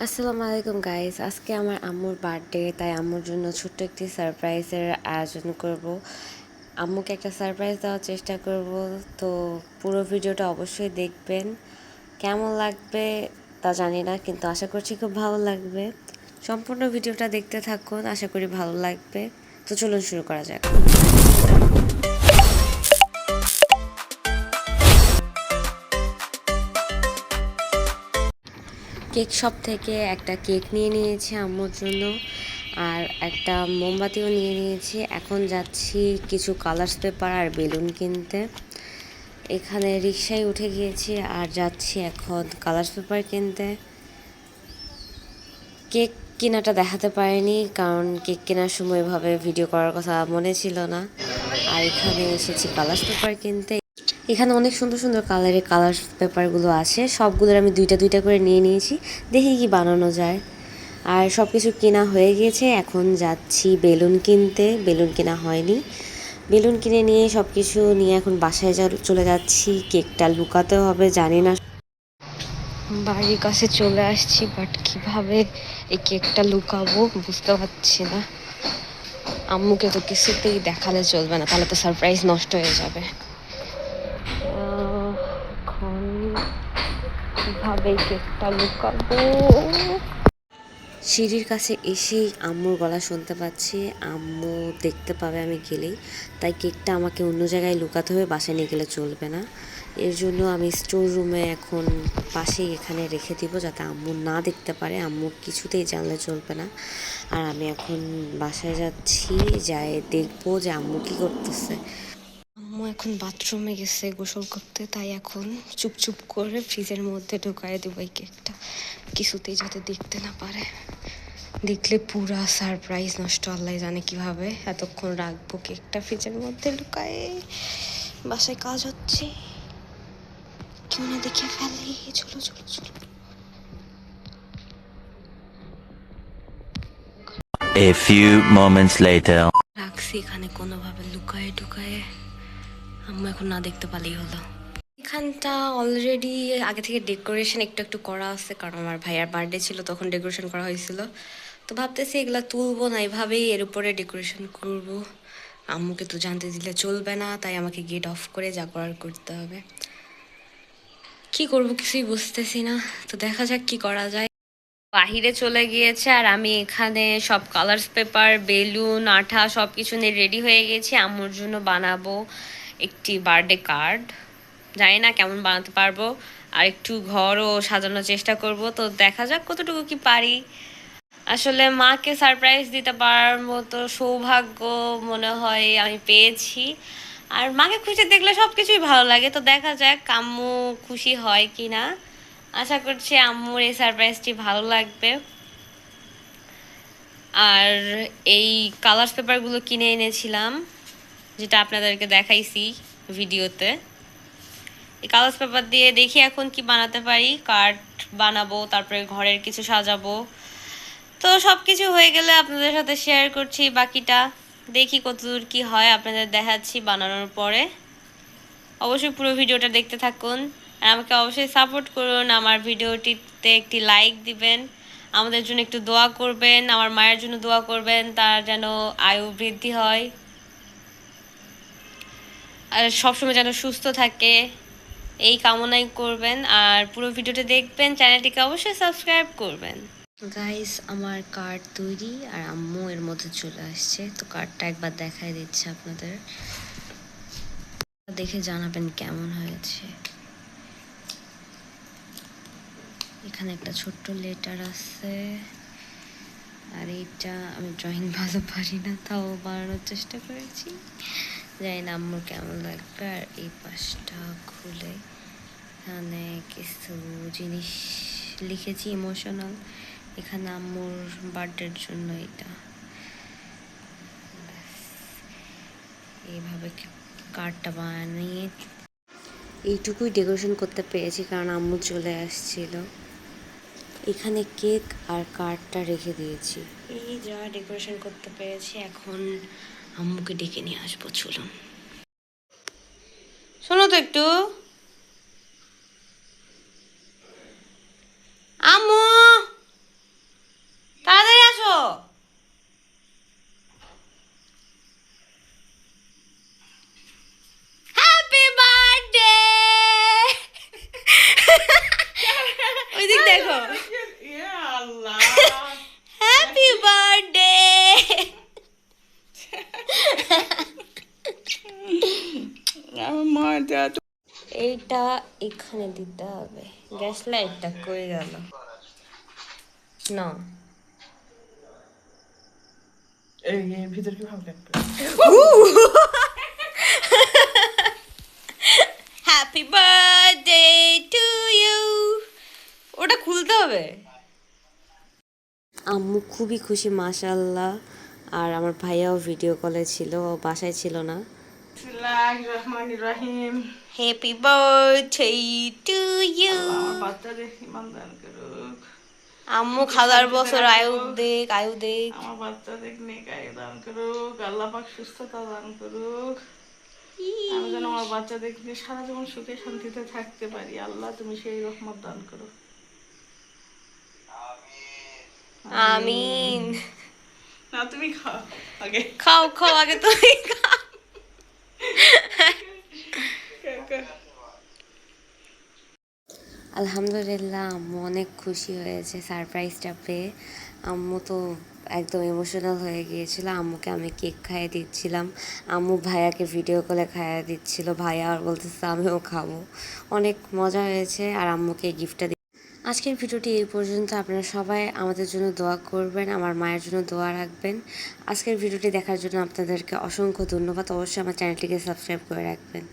আসসালামু আলাইকুম গাইস। আজকে আমার আম্মুর বার্থডে, তাই আম্মুর জন্য ছোট্ট একটি সারপ্রাইজের আয়োজন করব। আম্মুকে একটা সারপ্রাইজ দেওয়ার চেষ্টা করব, তো পুরো ভিডিওটা অবশ্যই দেখবেন। কেমন লাগবে তা জানি না, কিন্তু আশা করছি খুব ভালো লাগবে। সম্পূর্ণ ভিডিওটা দেখতে থাকুন, আশা করি ভালো লাগবে। তো চলুন শুরু করা যাক। কেক শপ থেকে একটা কেক নিয়ে নিয়েছি আম্মুর জন্য, আর একটা মোমবাতিও নিয়ে নিয়েছি। এখন যাচ্ছি কিছু কালার্স পেপার আর বেলুন কিনতে। এখানে রিক্সায় উঠে গিয়েছি আর যাচ্ছি এখন কালার্স পেপার কিনতে। কেক কেনাটা দেখাতে পারিনি, কারণ কেক কেনার সময় এভাবে ভিডিও করার কথা মনে ছিল না। আর এখানে এসেছি কালার্স পেপার কিনতে। এখানে অনেক সুন্দর সুন্দর কালারের কালার পেপারগুলো আছে, সবগুলোর আমি দুইটা দুইটা করে নিয়ে নিয়েছি, দেখি কি বানানো যায়। আর সব কিছু কেনা হয়ে গিয়েছে, এখন যাচ্ছি বেলুন কিনতে। বেলুন কেনা হয়নি, বেলুন কিনে নিয়ে সব কিছু নিয়ে এখন বাসায় চলে যাচ্ছি। কেকটা লুকাতে হবে, জানি না। বাড়ির কাছে চলে আসছি, বাট কিভাবে এই কেকটা লুকাবো বুঝতে পারছি না। আম্মুকে তো কিছুতেই দেখালে চলবে না, তাহলে তো সারপ্রাইজ নষ্ট হয়ে যাবে। এখন কিভাবে কেকটা লুকাবো? সিঁড়ির কাছে এসেই আম্মুর গলা শুনতে পাচ্ছি, আম্মু দেখতে পাবে আমি গেলেই। তাই কেকটা আমাকে অন্য জায়গায় লুকাতে হবে, বাসায় নিয়ে গেলে চলবে না। এর জন্য আমি স্টোর রুমে এখন পাশেই এখানে রেখে দিব, যাতে আম্মু না দেখতে পারে। আম্মু কিছুতেই জানলে চলবে না। আর আমি এখন বাসায় যাচ্ছি, যাই দেখবো যে আম্মু কী করতেছে। আম্মু এখন বাথরুমে গেছে গোসল করতে, তাই এখন চুপ চুপ করে ফ্রিজের মধ্যে ঢুকাই দেবো এই কেকটা, কিছুতেই যাতে দেখতে না পারে। দেখলে পুরা সারপ্রাইজ নষ্ট, আল্লাহ জানে কিভাবে এতক্ষণ রাখবো কেকটা ফ্রিজের মধ্যে লুকায়ে। বাসায় কাজ হচ্ছে, কেউ না দেখে ফেলে। চলো চলো চলো। A few moments later. রাখছি এখানে কোনোভাবে লুকায়ে টুকায়ে, আম্মু এখন না দেখতে পারলেই হলো। এখানটা অলরেডি আগে থেকে ডেকোরেশন একটু একটু করা আছে, কারণ আমার ভাইয়ার বার্থডে ছিল, তখন ডেকোরেশন করা হয়েছিল। তো ভাবতেছি এগুলা তুলবো না, এভাবেই এর উপরে ডেকোরেশন করব। আম্মুকে তো জানতে দিলে চলবে না, তাই আমাকে গেট অফ করে যা করার করতে হবে। কি করব কিছুই বুঝতেছি না, তো দেখা যাক কি করা যায়। বাহিরে চলে গিয়েছে, আর আমি এখানে সব কালার্স পেপার, বেলুন, আঠা সব কিছু নিয়ে রেডি হয়ে গেছি। আম্মুর জন্য বানাবো একটি বার্থডে কার্ড, জানি না কেমন বানাতে পারবো। আর একটু ঘরও সাজানোর চেষ্টা করব, তো দেখা যাক কতটুকু কি পারি। আসলে মাকে সারপ্রাইজ দিতে পারার মতো সৌভাগ্য মনে হয় আমি পেয়েছি। আর মাকে খুশি দেখলে সব কিছুই ভালো লাগে, তো দেখা যাক আম্মু খুশি হয় কি না। আশা করছি আম্মুর এই সারপ্রাইজটি ভালো লাগবে। আর এই কালার পেপারগুলো কিনে এনেছিলাম, যেটা আপনাদেরকে দেখাইছি ভিডিওতে। এই কাগজ পেপার দিয়ে দেখি এখন কি বানাতে পারি। কার্ড বানাবো, তারপরে ঘরের কিছু সাজাবো। তো সব কিছু হয়ে গেলে আপনাদের সাথে শেয়ার করছি বাকিটা। দেখি কতদূর কি হয়, আপনাদের দেখাচ্ছি বানানোর পরে। অবশ্যই পুরো ভিডিওটা দেখতে থাকুন, আর আমাকে অবশ্যই সাপোর্ট করুন। আমার ভিডিওটিতে একটি লাইক দিবেন, আমাদের জন্য একটু দোয়া করবেন, আমার মায়ের জন্য দোয়া করবেন, তার যেন আয়ু বৃদ্ধি হয় আর সবসময় যেন সুস্থ থাকে, এই কামনাই করবেন। আর পুরো ভিডিওটা দেখবেন, চ্যানেলটিকে অবশ্যই সাবস্ক্রাইব করবেন। গাইস, আমার কার্ড তৈরি আর আম্মু এর মধ্যে চলে আসছে, তো কার্ডটা একবার দেখাই দিচ্ছে আপনাদের, দেখে জানাবেন কেমন হয়েছে। এখানে একটা ছোট্ট লেটার আছে, আর এইটা আমি ড্রয়িং ভালো পারি না, তাও বানানোর চেষ্টা করেছি, জানি না আম্মুর কেমন লাগবে। আর এই পাশটা খুলে এখানে কিছু জিনিস লিখেছি ইমোশনাল, এখানে আম্মুর বার্থডের জন্য এটা। এইভাবে কার্ডটা বানিয়ে এইটুকুই ডেকোরেশন করতে পেরেছি, কারণ আম্মু চলে আসছিল। এখানে কেক আর কার্ডটা রেখে দিয়েছি, এই যা ডেকোরেশন করতে পেরেছি। এখন আম্মুকে ডেকে নিয়ে আসবো, চলুন। শোনো তো একটু, আম্মু ইয়া আল্লাহ হ্যাপি বার্থডে। আমার যা এইটা এখানে দিতে হবে। গ্যাস লাইটটা কই গেল? না, এই ভিতর কি ভালো লাগবে হ্যাপি বার্থডে টু ইউ। ওটা খুলতে হবে। আম্মু খুবই খুশি মাশাআল্লাহ। আর আমার ভাইয়াও ভিডিও কলে ছিল, ও বাসায় ছিল না। বিসমিল্লাহির রহমানির রহিম হ্যাপি বার্থডে টু ইউ। আমার বাচ্চাদের ইমান দান করুক আম্মু হাজার বছর আয়ু দেখ, আয়ু দেখ। আমার বাচ্চাদের নেকায় দান করুক আল্লাহ পাক সুস্থতা দান করুক আমি যেন আমার বাচ্চাদের নিয়ে সারা জীবন সুখে শান্তিতে থাকতে পারি আল্লাহ তুমি সেই রহমত দান করো আমিন। না তুমি খাও আগে খাও খাও, আগে তুমি খাও। আলহামদুলিল্লাহ, আম্মু অনেক খুশি হয়েছে সারপ্রাইজটা পেয়ে। আম্মু তো একদম ইমোশনাল হয়ে গিয়েছিল। আম্মুকে আমি কেক খাইয়ে দিচ্ছিলাম, আম্মু ভাইয়াকে ভিডিও কলে খাইয়ে দিচ্ছিল, ভাইয়া আর বলতেছে আমিও খাবো। অনেক মজা হয়েছে। আর আম্মুকে গিফটটা আজকের ভিডিওটি এই পর্যন্ত। আপনারা সবাই আমাদের জন্য দোয়া করবেন, আমার মায়ের জন্য দোয়া রাখবেন। আজকের ভিডিওটি দেখার জন্য আপনাদেরকে অসংখ্য ধন্যবাদ। অবশ্যই আমার চ্যানেলটিকে সাবস্ক্রাইব করে রাখবেন।